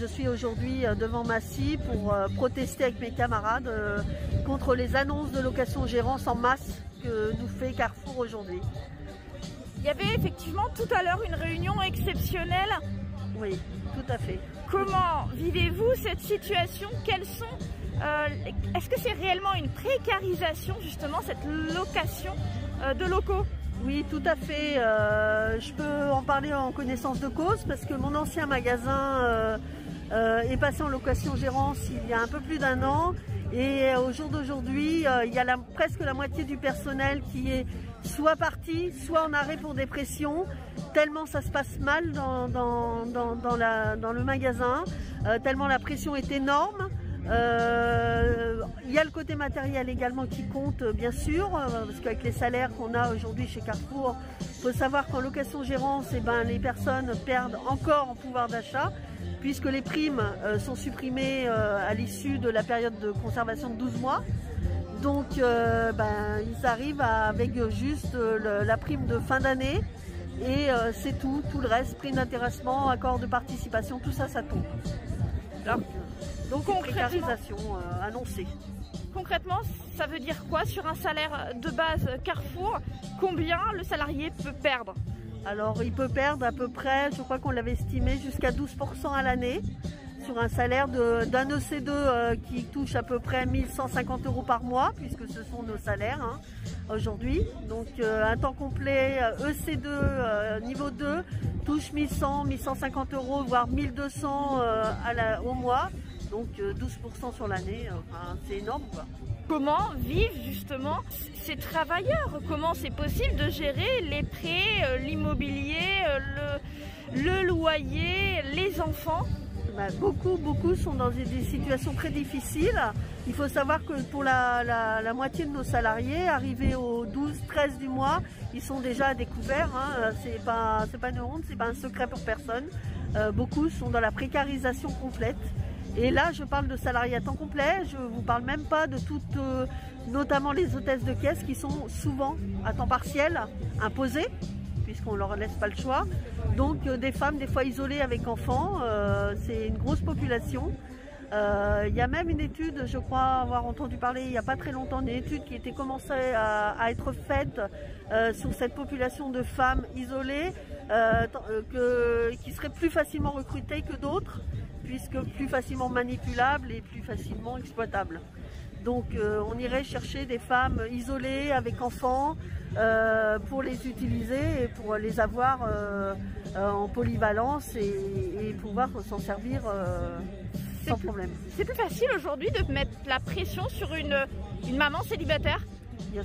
je suis aujourd'hui devant Massy pour protester avec mes camarades contre les annonces de location-gérance en masse que nous fait Carrefour aujourd'hui. Il y avait effectivement tout à l'heure une réunion exceptionnelle. Oui, tout à fait. Comment vivez-vous cette situation? Est-ce que c'est réellement une précarisation justement cette location de locaux? Oui, tout à fait. Je peux en parler en connaissance de cause parce que mon ancien magasin est passé en location-gérance il y a un peu plus d'1 an. Et au jour d'aujourd'hui, il y a presque la moitié du personnel qui est soit parti, soit en arrêt pour dépression, tellement ça se passe mal dans le magasin, tellement la pression est énorme. Il y a le côté matériel également qui compte bien sûr, parce qu'avec les salaires qu'on a aujourd'hui chez Carrefour, il faut savoir qu'en location-gérance, les personnes perdent encore en pouvoir d'achat, puisque les primes sont supprimées à l'issue de la période de conservation de 12 mois. Donc ils arrivent avec juste la prime de fin d'année et c'est tout. Tout le reste, prime d'intéressement, accord de participation, tout ça, ça tombe. Donc précarisation annoncée. Concrètement, ça veut dire quoi sur un salaire de base Carrefour? Combien le salarié peut perdre? Alors il peut perdre à peu près, je crois qu'on l'avait estimé, jusqu'à 12% à l'année sur un salaire d'un EC2 qui touche à peu près 1 150 € par mois, puisque ce sont nos salaires aujourd'hui. Donc un temps complet EC2 niveau 2 touche 1100, 1150 €, voire 1200 au mois. Donc 12% sur l'année, c'est énorme quoi. Comment vivent justement ces travailleurs? Comment c'est possible de gérer les prêts, l'immobilier, le loyer, les enfants? Beaucoup sont dans des situations très difficiles. Il faut savoir que pour la moitié de nos salariés, arrivés au 12-13 du mois, ils sont déjà à découvert. C'est pas une honte, c'est pas un secret pour personne. Beaucoup sont dans la précarisation complète. Et là, je parle de salariés à temps complet, je ne vous parle même pas de toutes, notamment les hôtesses de caisse qui sont souvent à temps partiel, imposées, puisqu'on ne leur laisse pas le choix. Donc des femmes, des fois isolées avec enfants, c'est une grosse population. Il y a même une étude, je crois avoir entendu parler il n'y a pas très longtemps, une étude qui était commencée à être faite sur cette population de femmes isolées qui seraient plus facilement recrutées que d'autres, puisque plus facilement manipulables et plus facilement exploitables. Donc on irait chercher des femmes isolées avec enfants pour les utiliser et pour les avoir en polyvalence et pouvoir s'en servir sans problème. C'est plus facile aujourd'hui de mettre la pression sur une maman célibataire? Bien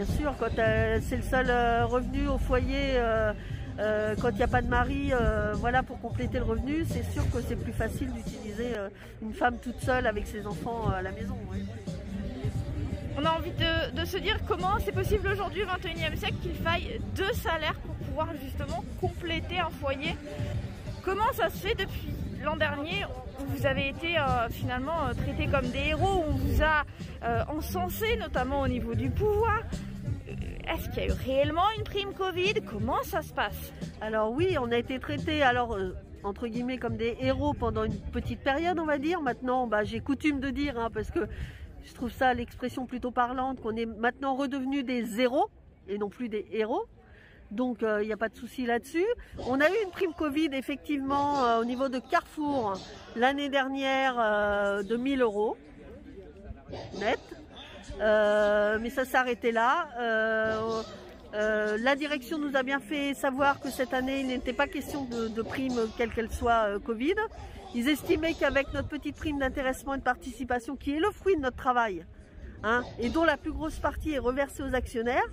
sûr, quand c'est le seul revenu au foyer, quand il n'y a pas de mari, voilà, pour compléter le revenu, c'est sûr que c'est plus facile d'utiliser une femme toute seule avec ses enfants à la maison. Ouais. On a envie de se dire comment c'est possible aujourd'hui au XXIe siècle qu'il faille 2 salaires pour pouvoir justement compléter un foyer. Comment ça se fait depuis l'an dernier où vous avez été finalement traités comme des héros, où on vous a encensés, notamment au niveau du pouvoir? Est-ce qu'il y a eu réellement une prime Covid? Comment ça se passe? Alors oui, on a été traités entre guillemets comme des héros pendant une petite période, on va dire. Maintenant, j'ai coutume de dire, parce que je trouve ça l'expression plutôt parlante, qu'on est maintenant redevenu des zéros et non plus des héros. Donc il n'y a pas de souci là-dessus. On a eu une prime Covid effectivement au niveau de Carrefour l'année dernière de 1 000 € net. Mais ça s'est arrêté là. La direction nous a bien fait savoir que cette année il n'était pas question de prime quelle qu'elle soit Covid. Ils estimaient qu'avec notre petite prime d'intéressement et de participation qui est le fruit de notre travail, et dont la plus grosse partie est reversée aux actionnaires,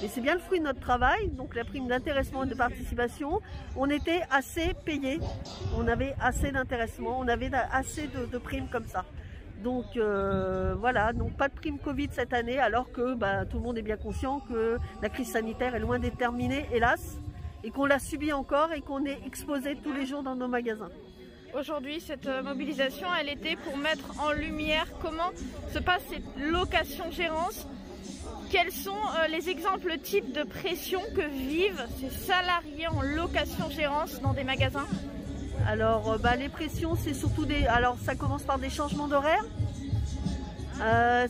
et c'est bien le fruit de notre travail, donc la prime d'intéressement et de participation, on était assez payé, on avait assez d'intéressement, on avait assez de primes comme ça. Donc voilà, donc pas de prime Covid cette année, alors que tout le monde est bien conscient que la crise sanitaire est loin d'être terminée, hélas, et qu'on la subit encore et qu'on est exposé tous les jours dans nos magasins. Aujourd'hui, cette mobilisation, elle était pour mettre en lumière comment se passe cette location-gérance. Quels sont les exemples types de pression que vivent ces salariés en location-gérance dans des magasins? Alors, les pressions, c'est surtout des... Alors, ça commence par des changements d'horaire.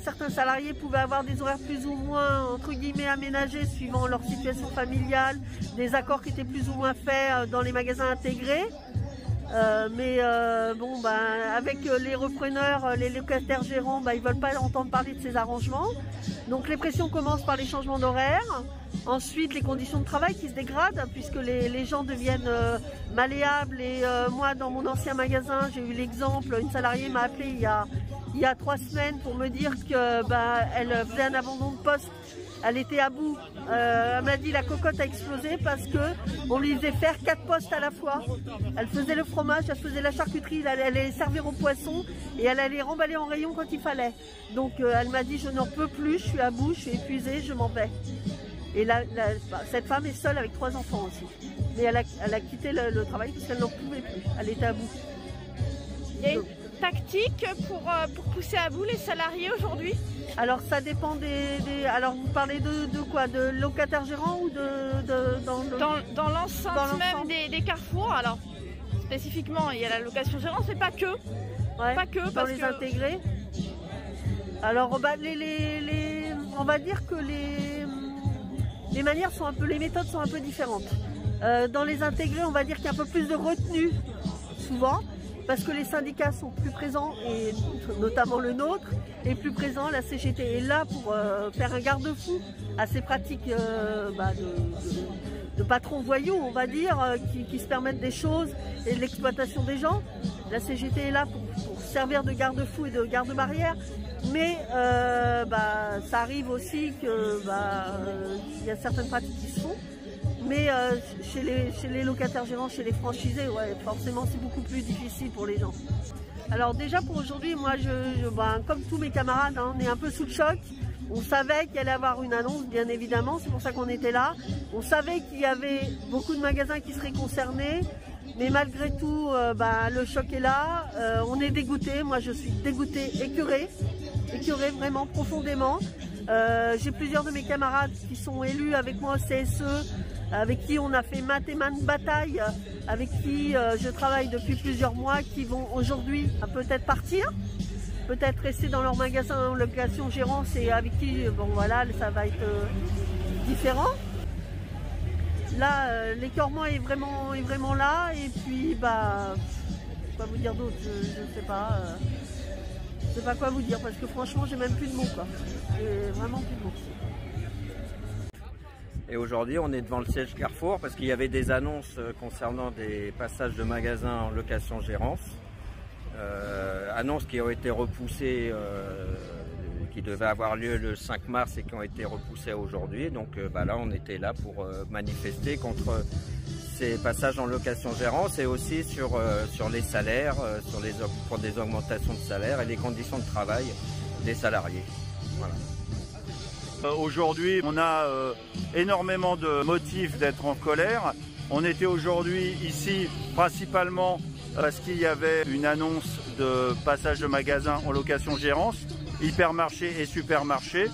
Certains salariés pouvaient avoir des horaires plus ou moins, entre guillemets, aménagés suivant leur situation familiale, des accords qui étaient plus ou moins faits dans les magasins intégrés. Avec les repreneurs, les locataires gérants, ils ne veulent pas entendre parler de ces arrangements. Donc les pressions commencent par les changements d'horaire. Ensuite, les conditions de travail qui se dégradent puisque les gens deviennent malléables. Et moi, dans mon ancien magasin, j'ai eu l'exemple, une salariée m'a appelé il y a 3 semaines pour me dire qu'elle faisait un abandon de poste. Elle était à bout. Elle m'a dit la cocotte a explosé parce qu'on lui faisait faire 4 postes à la fois. Elle faisait le fromage, elle faisait la charcuterie, elle allait servir aux poissons et elle allait remballer en rayon quand il fallait. Donc elle m'a dit je n'en peux plus, je suis à bout, je suis épuisée, je m'en vais. Et cette femme est seule avec 3 enfants aussi. Mais elle a quitté le travail parce qu'elle n'en pouvait plus. Elle était à bout. Il y a une tactique pour pousser à bout les salariés aujourd'hui? Alors ça dépend Alors vous parlez de quoi? De locataires gérants ou dans l'enceinte même des carrefours? Alors spécifiquement il y a la location gérance mais pas que. Ouais, pas que dans parce les que... intégrés. Alors on va dire que les manières sont les méthodes sont un peu différentes. Dans les intégrés, on va dire qu'il y a un peu plus de retenue souvent. Parce que les syndicats sont plus présents, et notamment le nôtre, est plus présent, la CGT est là pour faire un garde-fou à ces pratiques de patrons voyous, on va dire, qui se permettent des choses et de l'exploitation des gens. La CGT est là pour servir de garde-fou et de garde-barrière, mais ça arrive aussi qu'il y a certaines pratiques qui se font. Mais chez les locataires gérants, chez les franchisés, ouais, forcément c'est beaucoup plus difficile pour les gens. Alors déjà pour aujourd'hui, moi comme tous mes camarades, on est un peu sous le choc. On savait qu'il allait y avoir une annonce, bien évidemment, c'est pour ça qu'on était là. On savait qu'il y avait beaucoup de magasins qui seraient concernés, mais malgré tout, le choc est là. On est dégoûté, moi je suis dégoûtée, écœurée vraiment profondément. J'ai plusieurs de mes camarades qui sont élus avec moi au CSE, avec qui on a fait maintes et maintes batailles, avec qui je travaille depuis plusieurs mois, qui vont aujourd'hui peut-être partir, peut-être rester dans leur magasin en location gérance et avec qui, ça va être différent. Là, l'écœurement est vraiment là et puis, pas vous dire d'autre, je ne sais pas. Je sais pas quoi vous dire parce que franchement j'ai même plus de mots quoi. J'ai vraiment plus de mots. Et aujourd'hui on est devant le siège Carrefour parce qu'il y avait des annonces concernant des passages de magasins en location gérance. Annonces qui ont été repoussées, qui devaient avoir lieu le 5 mars et qui ont été repoussées à aujourd'hui. Donc là on était là pour manifester contre ces passages en location gérance et aussi sur les salaires, pour des augmentations de salaire et les conditions de travail des salariés. Voilà. Aujourd'hui, on a énormément de motifs d'être en colère. On était aujourd'hui ici principalement parce qu'il y avait une annonce de passage de magasins en location gérance, hypermarché et supermarché.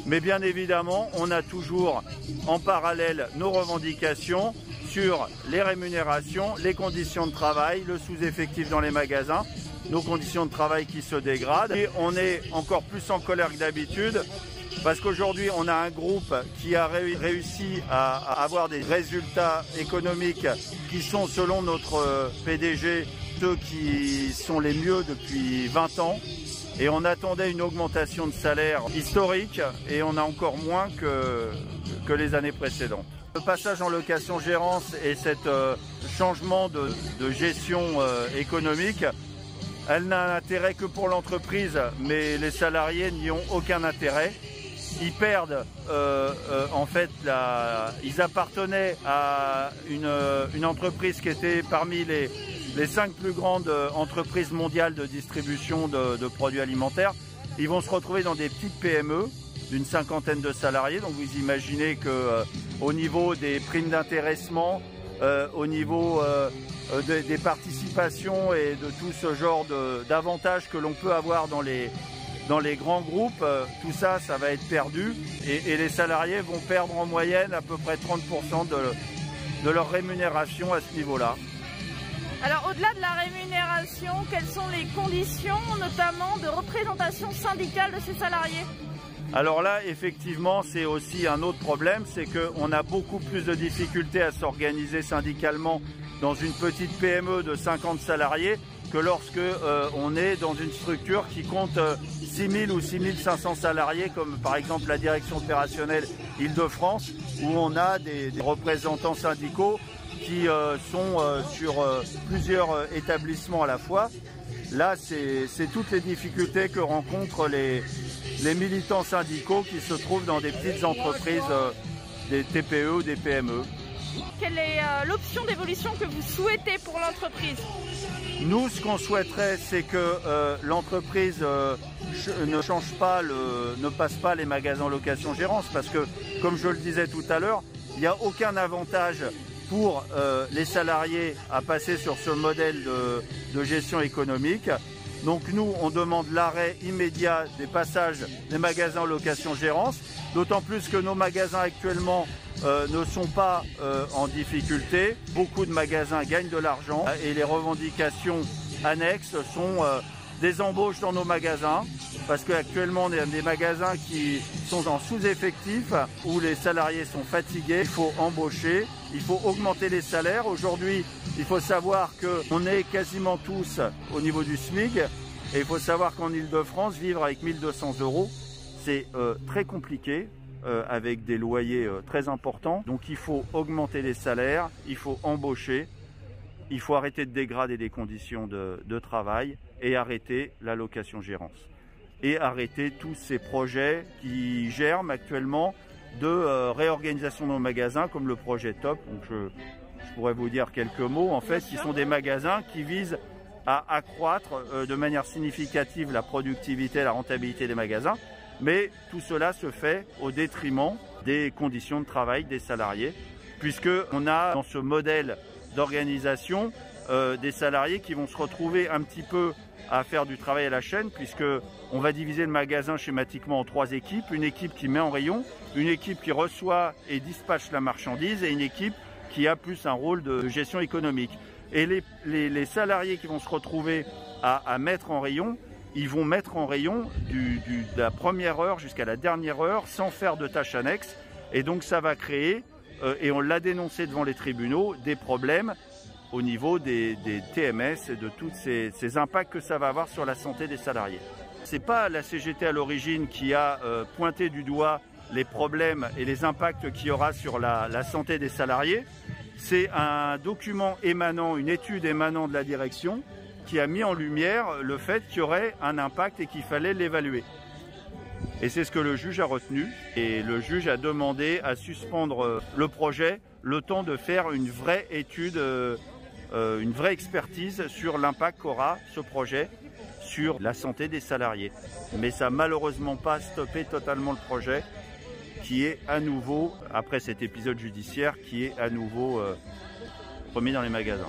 Mais bien évidemment, on a toujours en parallèle nos revendications sur les rémunérations, les conditions de travail, le sous-effectif dans les magasins, nos conditions de travail qui se dégradent. Et on est encore plus en colère que d'habitude parce qu'aujourd'hui on a un groupe qui a réussi à avoir des résultats économiques qui sont selon notre PDG ceux qui sont les mieux depuis 20 ans. Et on attendait une augmentation de salaire historique et on a encore moins que les années précédentes. Le passage en location gérance et cet changement de gestion économique, elle n'a intérêt que pour l'entreprise, mais les salariés n'y ont aucun intérêt. Ils perdent, ils appartenaient à une entreprise qui était parmi les 5 plus grandes entreprises mondiales de distribution de produits alimentaires. Ils vont se retrouver dans des petites PME d'une 50aine de salariés. Donc vous imaginez qu'au niveau des primes d'intéressement, au niveau des participations et de tout ce genre d'avantages que l'on peut avoir dans les grands groupes, tout ça, ça va être perdu. Et les salariés vont perdre en moyenne à peu près 30% de leur rémunération à ce niveau-là. Alors au-delà de la rémunération, quelles sont les conditions notamment de représentation syndicale de ces salariés? Alors là, effectivement, c'est aussi un autre problème, c'est qu'on a beaucoup plus de difficultés à s'organiser syndicalement dans une petite PME de 50 salariés que lorsque on est dans une structure qui compte 6000 ou 6500 salariés, comme par exemple la direction opérationnelle Île-de-France, où on a des représentants syndicaux qui sont sur plusieurs établissements à la fois. Là, c'est toutes les difficultés que rencontrent les militants syndicaux qui se trouvent dans des petites entreprises, des TPE ou des PME. Quelle est l'option d'évolution que vous souhaitez pour l'entreprise? Nous, ce qu'on souhaiterait, c'est que l'entreprise ne passe pas les magasins location-gérance, parce que, comme je le disais tout à l'heure, il n'y a aucun avantage pour les salariés à passer sur ce modèle de gestion économique. Donc nous, on demande l'arrêt immédiat des passages des magasins location-gérance, d'autant plus que nos magasins actuellement ne sont pas en difficulté. Beaucoup de magasins gagnent de l'argent et les revendications annexes sont des embauches dans nos magasins, parce qu'actuellement on est des magasins qui sont en sous-effectif, où les salariés sont fatigués, il faut embaucher, il faut augmenter les salaires. Aujourd'hui, il faut savoir qu'on est quasiment tous au niveau du SMIC, et il faut savoir qu'en Île-de-France, vivre avec 1200 €, c'est très compliqué, avec des loyers très importants. Donc il faut augmenter les salaires, il faut embaucher, il faut arrêter de dégrader les conditions de travail et arrêter la location-gérance. Et arrêter tous ces projets qui germent actuellement de réorganisation de nos magasins, comme le projet TOP. Donc je pourrais vous dire quelques mots, en fait, qui sont des magasins qui visent à accroître de manière significative la productivité et la rentabilité des magasins. Mais tout cela se fait au détriment des conditions de travail des salariés, puisqu'on a dans ce modèle d'organisation des salariés qui vont se retrouver un petit peu à faire du travail à la chaîne, puisqu'on va diviser le magasin schématiquement en 3 équipes. Une équipe qui met en rayon, une équipe qui reçoit et dispatche la marchandise et une équipe qui a plus un rôle de gestion économique. Et les salariés qui vont se retrouver à mettre en rayon, ils vont mettre en rayon de la première heure jusqu'à la dernière heure sans faire de tâches annexes. Et donc ça va créer, et on l'a dénoncé devant les tribunaux, des problèmes au niveau des TMS et de tous ces impacts que ça va avoir sur la santé des salariés. Ce n'est pas la CGT à l'origine qui a pointé du doigt les problèmes et les impacts qu'il y aura sur la santé des salariés. C'est un document émanant, une étude émanant de la direction qui a mis en lumière le fait qu'il y aurait un impact et qu'il fallait l'évaluer. Et c'est ce que le juge a retenu. Et le juge a demandé à suspendre le projet le temps de faire une vraie étude, une vraie expertise sur l'impact qu'aura ce projet sur la santé des salariés. Mais ça n'a malheureusement pas stoppé totalement le projet, qui est à nouveau, après cet épisode judiciaire, qui est à nouveau remis dans les magasins.